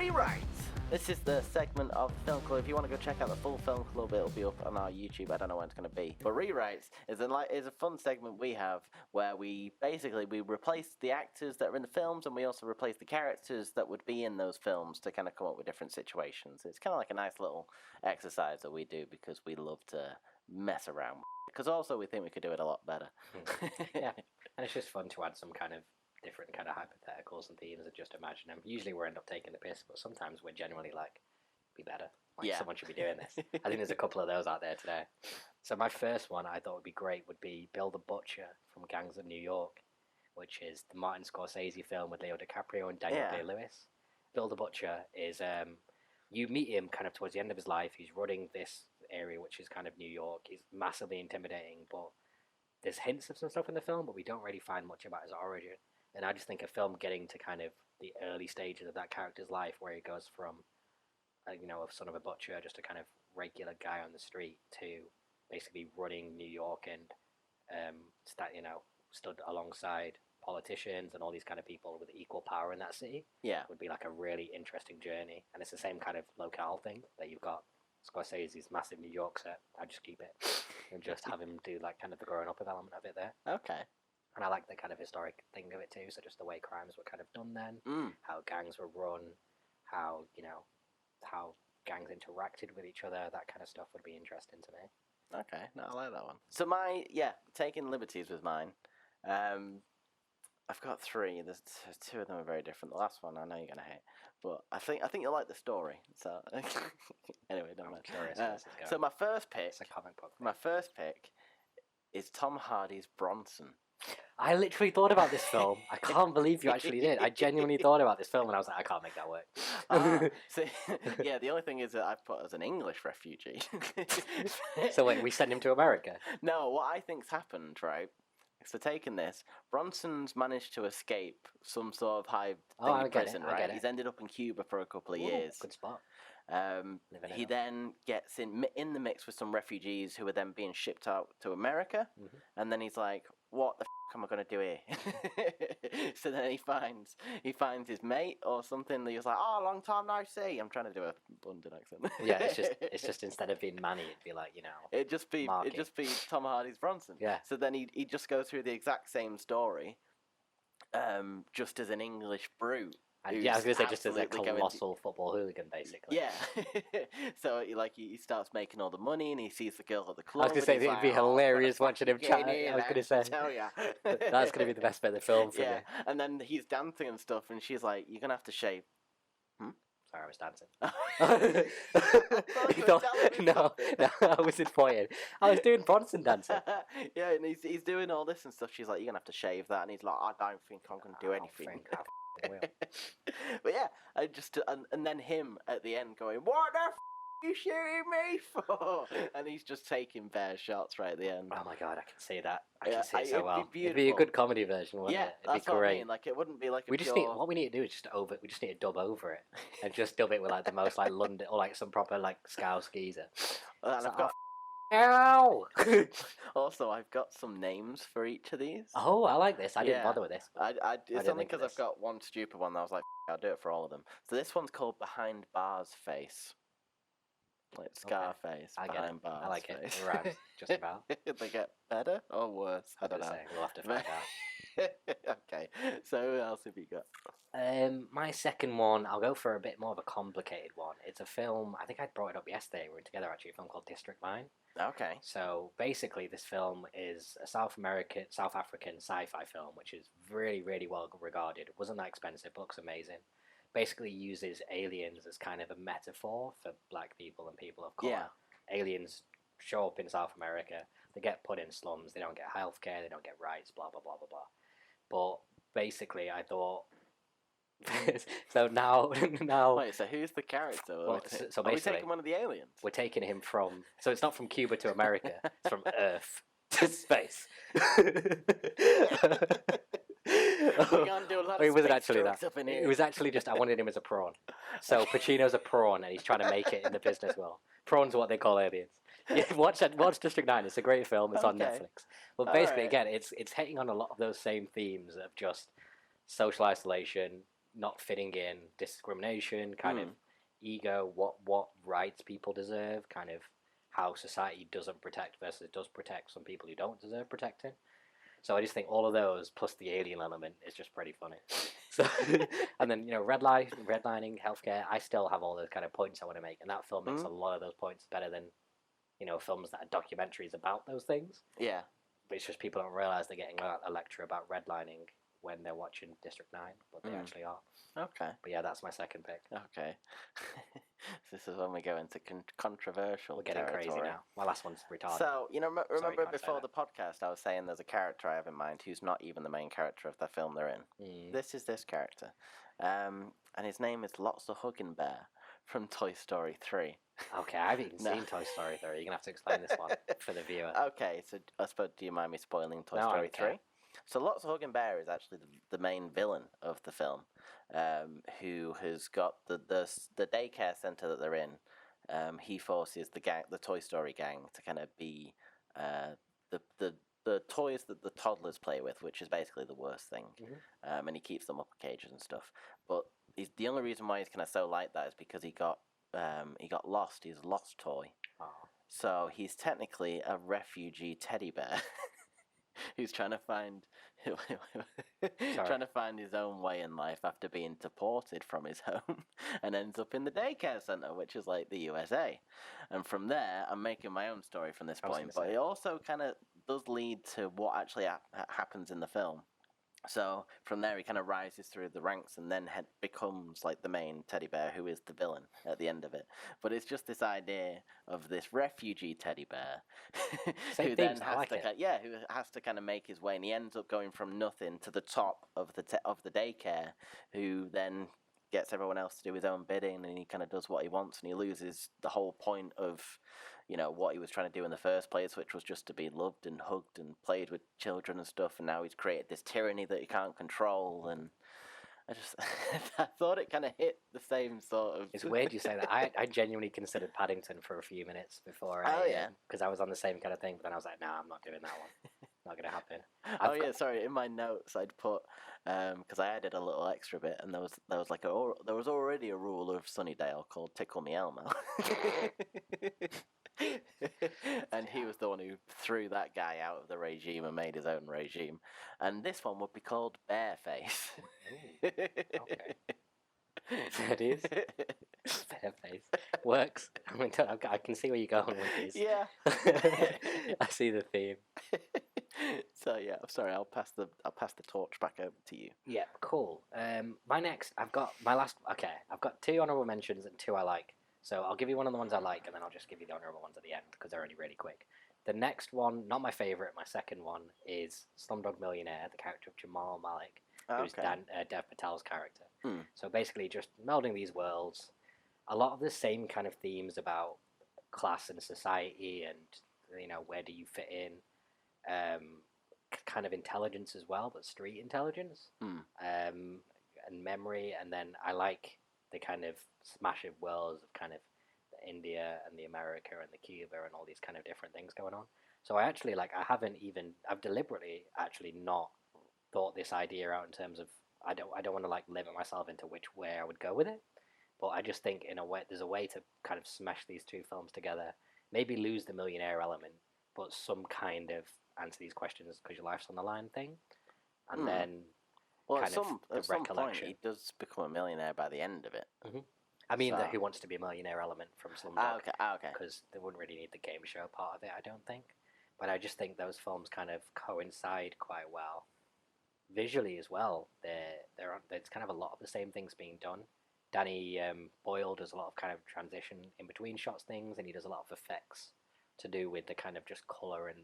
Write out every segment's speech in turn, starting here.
Rewrites! This is the segment of the Film Club. If you want to go check out the full Film Club, it'll be up on our YouTube. I don't know when it's going to be. But Rewrites is a fun segment we have where we replace the actors that are in the films, and we also replace the characters that would be in those films to kind of come up with different situations. It's kind of like a nice little exercise that we do because we love to mess around. Because also we think we could do it a lot better. Yeah, and it's just fun to add some kind of different kind of hypotheticals and themes and just imagine them. Usually we end up taking the piss, but sometimes we're genuinely like, be better. Like, someone should be doing this. I think there's a couple of those out there today. So my first one I thought would be great would be Bill the Butcher from Gangs of New York, which is the Martin Scorsese film with Leo DiCaprio and Daniel Day-Lewis. Bill the Butcher is, you meet him kind of towards the end of his life. He's running this area, which is kind of New York. He's massively intimidating, but there's hints of some stuff in the film, but we don't really find much about his origin. And I just think a film getting to kind of the early stages of that character's life, where he goes from, a son of a butcher, just a kind of regular guy on the street, to basically running New York and, stood alongside politicians and all these kind of people with equal power in that city. Yeah, would be like a really interesting journey. And it's the same kind of locale thing that you've got Scorsese's massive New York set. I just keep it and just have him do like kind of the growing up element of it there. Okay. And I like the kind of historic thing of it too, so just the way crimes were kind of done then, how gangs were run, how gangs interacted with each other, that kind of stuff would be interesting to me. Okay, no, I like that one. So taking liberties with mine. I've got three. There's two of them are very different. The last one I know you're gonna hate, but I think you'll like the story. So anyway, don't mind. Curious. So my first pick. It's a comic book. My first pick is Tom Hardy's Bronson. I literally thought about this film. I can't believe you actually did. I genuinely thought about this film, and I was like, I can't make that work. The only thing is that I've put as an English refugee. So wait, we sent him to America? No, what I think's happened, right? So taking this, Bronson's managed to escape some sort of high prison, right? He's ended up in Cuba for a couple of years. Good spot. He then gets in the mix with some refugees who are then being shipped out to America, and then he's like, "What the am I going to do here?" So then he finds his mate or something. He's like, "Oh, long time no see." I'm trying to do a London accent. Yeah, it's just instead of being Manny, it'd be like it'd just be Tom Hardy's Bronson. Yeah. So then he just goes through the exact same story, just as an English brute. And I was going to say, just as a colossal football hooligan, basically. Yeah. So he starts making all the money, and he sees the girl at the club. I was going to say, it'd be hilarious watching him chat. I was going to say, that's going to be the best bit of the film for me. And then he's dancing and stuff, and she's like, "You're going to have to shave." Sorry, I was dancing. No, I wasn't pointing. I was doing Bronson dancing. Yeah, and he's doing all this and stuff. She's like, "You're going to have to shave that," and he's like, "I don't think I'm going to do anything." But yeah, and then him at the end going, "What the f*** are you shooting me for?" And he's just taking bare shots right at the end. Oh my god, I can see that. I can see it so well. It'd be a good comedy version, wouldn't it? It'd that's be great. What I mean. Like, it wouldn't be like what we need to do is we just need to dub over it and just dub it with like the most like London or like some proper like scouse geezer. And I've got. Ow! Also, I've got some names for each of these. Oh, I like this. I didn't bother with this. It's only because I've got one stupid one that I was like, I'll do it for all of them. So this one's called Behind Bars Face. Like Scarface, Behind Bars. I like face. It. Right, just about. They get better or worse? I don't know. We'll have to find out. Okay, so who else have you got? My second one, I'll go for a bit more of a complicated one. It's a film, I think I brought it up yesterday, we were together actually, a film called District 9. Okay. So basically this film is a South African sci-fi film, which is really, really well regarded. It wasn't that expensive, looks amazing. Basically uses aliens as kind of a metaphor for black people and people of colour. Yeah. Aliens show up in South America, they get put in slums, they don't get healthcare, they don't get rights, blah, blah, blah, blah, blah. But basically I thought... so now... Wait, so who's the character? Are we taking one of the aliens? We're taking him from... So it's not from Cuba to America, it's from Earth to space. It wasn't actually that. It was actually just I wanted him as a prawn. So Pacino's a prawn, and he's trying to make it in the business world. Prawns are what they call aliens. Yeah, watch District 9. It's a great film. It's on Netflix. But basically, again, it's hitting on a lot of those same themes of just social isolation, not fitting in, discrimination, kind of ego, what rights people deserve, kind of how society doesn't protect versus does protect some people who don't deserve protecting. So I just think all of those plus the alien element is just pretty funny. So, and then redlining, healthcare. I still have all those kind of points I want to make, and that film makes a lot of those points better than films that are documentaries about those things. Yeah. But it's just people don't realize they're getting a lecture about redlining when they're watching District 9, but they actually are. Okay. But yeah, that's my second pick. Okay. This is when we go into controversial We're getting territory. crazy now. My last one's retarded. So, remember can't say before that. the podcast I was saying there's a character I have in mind who's not even the main character of the film they're in. This is this character. And his name is Lotso Hugging Bear from Toy Story 3. Okay, I haven't even seen Toy Story 3. You're going to have to explain this one for the viewer. Okay, so I suppose, do you mind me spoiling Toy No, I Story don't care. 3? So Lotso Hugging Bear is actually the main villain of the film, who has got the daycare center that they're in. He forces the Toy Story gang, to kind of be the toys that the toddlers play with, which is basically the worst thing. And he keeps them up in cages and stuff. But the only reason why he's kind of so like that is because he got lost. He's a lost toy. Oh. So he's technically a refugee teddy bear who's trying to find his own way in life after being deported from his home, and ends up in the daycare center, which is like the USA. And from there, I'm making my own story from this point, but it also kind of does lead to what actually happens in the film. So from there, he kind of rises through the ranks and then becomes like the main teddy bear, who is the villain at the end of it. But it's just this idea of this refugee teddy bear who then has to kind of make his way, and he ends up going from nothing to the top of the daycare, who then gets everyone else to do his own bidding, and he kind of does what he wants, and he loses the whole point of what he was trying to do in the first place, which was just to be loved and hugged and played with children and stuff, and now he's created this tyranny that he can't control. And I thought it kind of hit the same sort of... It's weird you say that. I genuinely considered Paddington for a few minutes before because I was on the same kind of thing, but then I was like, nah, I'm not doing that one. Not going to happen. Sorry, in my notes I'd put, because I added a little extra bit, and there was already a rule of Sunnydale called Tickle Me Elmo. And he was the one who threw that guy out of the regime and made his own regime. And this one would be called Bareface. Okay. It is. Bareface. Works. I can see where you're going with these. Yeah. I see the theme. So yeah, sorry, I'll pass the torch back over to you. Yeah, cool. I've got 2 honorable mentions and 2 I like. So I'll give you one of the ones I like, and then I'll just give you the honorable ones at the end, because they're only really quick. The next one, not my favorite, my second one, is Slumdog Millionaire, the character of Jamal Malik, who's Dev Patel's character. So basically just melding these worlds, a lot of the same kind of themes about class and society and, where do you fit in, kind of intelligence as well, but street intelligence, and memory. And then I like the kind of smash of worlds of kind of the India and the America and the Cuba and all these kind of different things going on. So I've deliberately actually not thought this idea out in terms of, I don't want to like limit myself into which way I would go with it, but I just think in a way there's a way to kind of smash these 2 films together, maybe lose the millionaire element, but some kind of answer these questions because your life's on the line thing, and then at some point he does become a millionaire by the end of it. I mean, the Who Wants to Be a Millionaire element from Slumdog. Okay. Because they wouldn't really need the game show part of it, I don't think. But I just think those films kind of coincide quite well. Visually as well, it's kind of a lot of the same things being done. Danny Boyle does a lot of kind of transition in between shots things, and he does a lot of effects to do with the kind of just colour and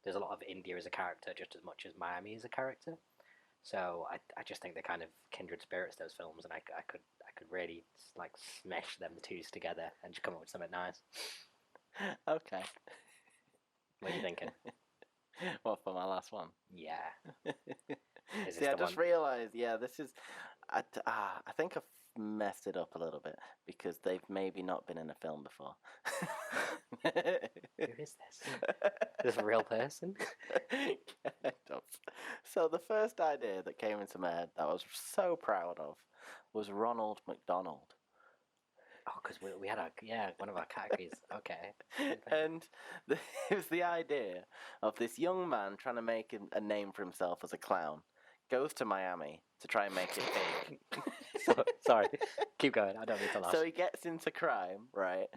there's a lot of India as a character just as much as Miami as a character. So I just think they're kind of kindred spirits, those films, and I could really like smash them 2s together and just come up with something nice. Okay. What are you thinking? Well, for my last one. Yeah. See, I just realised, this is... I think I've messed it up a little bit, because they've maybe not been in a film before. Who is this? This a real person? Kind of. So the first idea that came into my head that I was so proud of was Ronald McDonald. Oh, because we had one of our categories. Okay. And it was the idea of this young man trying to make a name for himself as a clown. Goes to Miami to try and make it big. Sorry, keep going. I don't need to laugh. So he gets into crime, right?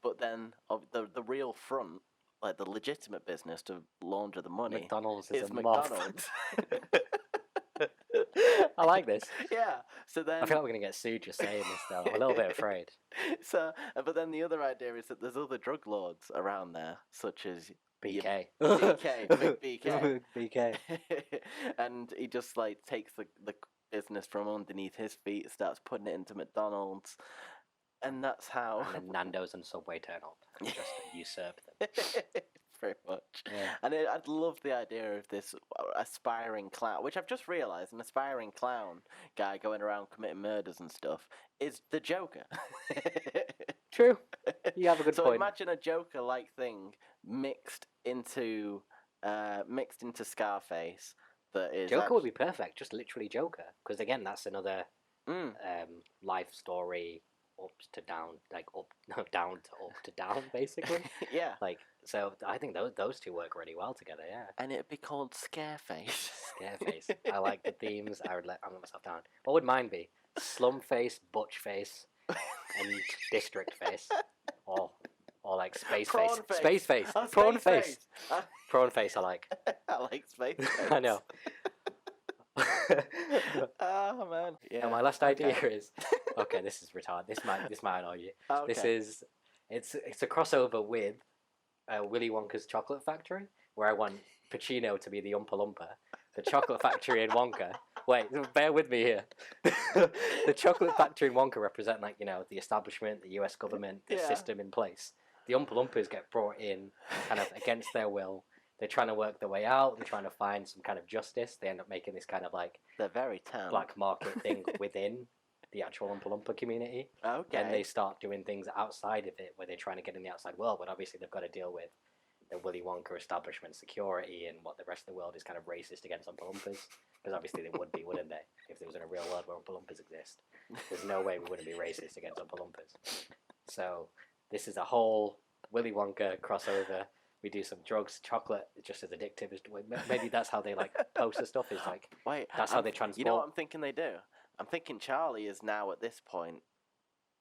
But then the real front, like the legitimate business to launder the money, McDonald's is a McDonald's. I like this. Yeah. So then I feel like we're gonna get sued just saying this though. I'm a little bit afraid. So, but then the other idea is that there's other drug lords around there, such as BK. Big BK. BK. And he just like takes the business from underneath his feet, starts putting it into McDonald's, and that's how. And then Nando's and Subway turn up and just usurp them. Pretty much. Yeah. And I'd love the idea of this aspiring clown, which I've just realised an aspiring clown guy going around committing murders and stuff is the Joker. True. You have a good so point. Imagine a Joker-like thing mixed into Scarface. That is Joker would be perfect. Just literally Joker, because again, that's another life story. Up to down, down to up to down, basically. Yeah. Like, so I think those two work really well together. Yeah. And it'd be called Scareface. Scareface. I like the themes. I'm let myself down. What would mine be? Slum face, butch face, and district face, or like space Prawn face. face. Space face. Oh, Prawn space face. Prawn face. I like. I like space face. I know. Oh man. Yeah. And my last idea is okay. This is retarded. This might annoy you. Okay. This is it's a crossover with Willy Wonka's Chocolate Factory, where I want Pacino to be the Oompa Loompa, the Chocolate Factory in Wonka. Wait, bear with me here. The Chocolate Factory in Wonka represent the establishment, the U.S. government, the system in place. The Oompa Loompas get brought in kind of against their will. They're trying to work their way out. They're trying to find some kind of justice. They end up making this kind of they're very tan black market thing within the actual Oompa Loompa community. Okay. And they start doing things outside of it where they're trying to get in the outside world, but obviously they've got to deal with the Willy Wonka establishment security and what the rest of the world is kind of racist against Oompa Loompas. Because obviously they would be, wouldn't they? If there was in a real world where Oompa Loompas exist. There's no way we wouldn't be racist against Oompa Loompas. So this is a whole Willy Wonka crossover. We do some drugs, chocolate, it's just as addictive as maybe that's how they post the stuff is Wait, that's how they transport. You know what I'm thinking they do? I'm thinking Charlie is now at this point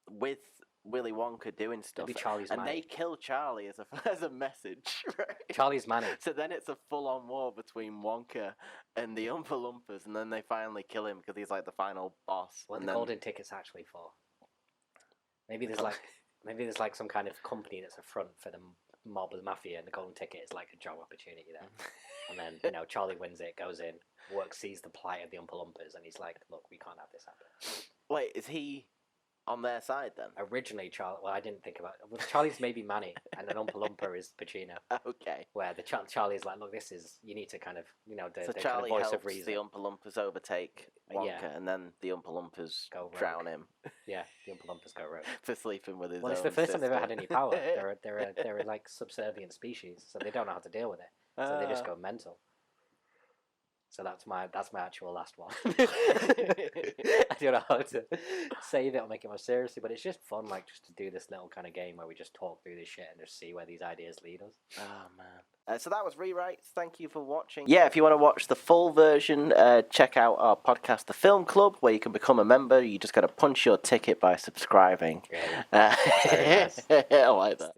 with Willy Wonka doing stuff, Charlie's and Manny. They kill Charlie as a message, right? Charlie's Manny. So then it's a full-on war between Wonka and the Oompa Loompas, and then they finally kill him because he's like the final boss. What and the golden ticket's actually for? Maybe there's some kind of company that's a front for the mob of the mafia, and the golden ticket is like a job opportunity there. And then Charlie wins it, goes in, sees the plight of the Oompa Loompas, and he's like, "Look, we can't have this happen." Wait, is he on their side then? Originally, Charlie. Well, I didn't think about it. Well, Charlie's maybe Manny, and then Oompa Loompa is Pacino. Okay. Where the Charlie's like, "Look, this is you need to kind of so the Charlie kind of voice helps of reason." the Oompa Loompas overtake Wonka, and then the Oompa Loompas drown him. Yeah, the Oompa Loompas go rogue for sleeping with his. Well, it's the first time they've ever had any power. They're like subservient species, so they don't know how to deal with it. So they just go mental. So that's my actual last one. I don't know how to save it or make it more seriously, but it's just fun, just to do this little kind of game where we just talk through this shit and just see where these ideas lead us. Oh man! So that was Rewrites. Thank you for watching. Yeah, if you want to watch the full version, check out our podcast, The Film Club, where you can become a member. You just got to punch your ticket by subscribing. Very nice. I like that.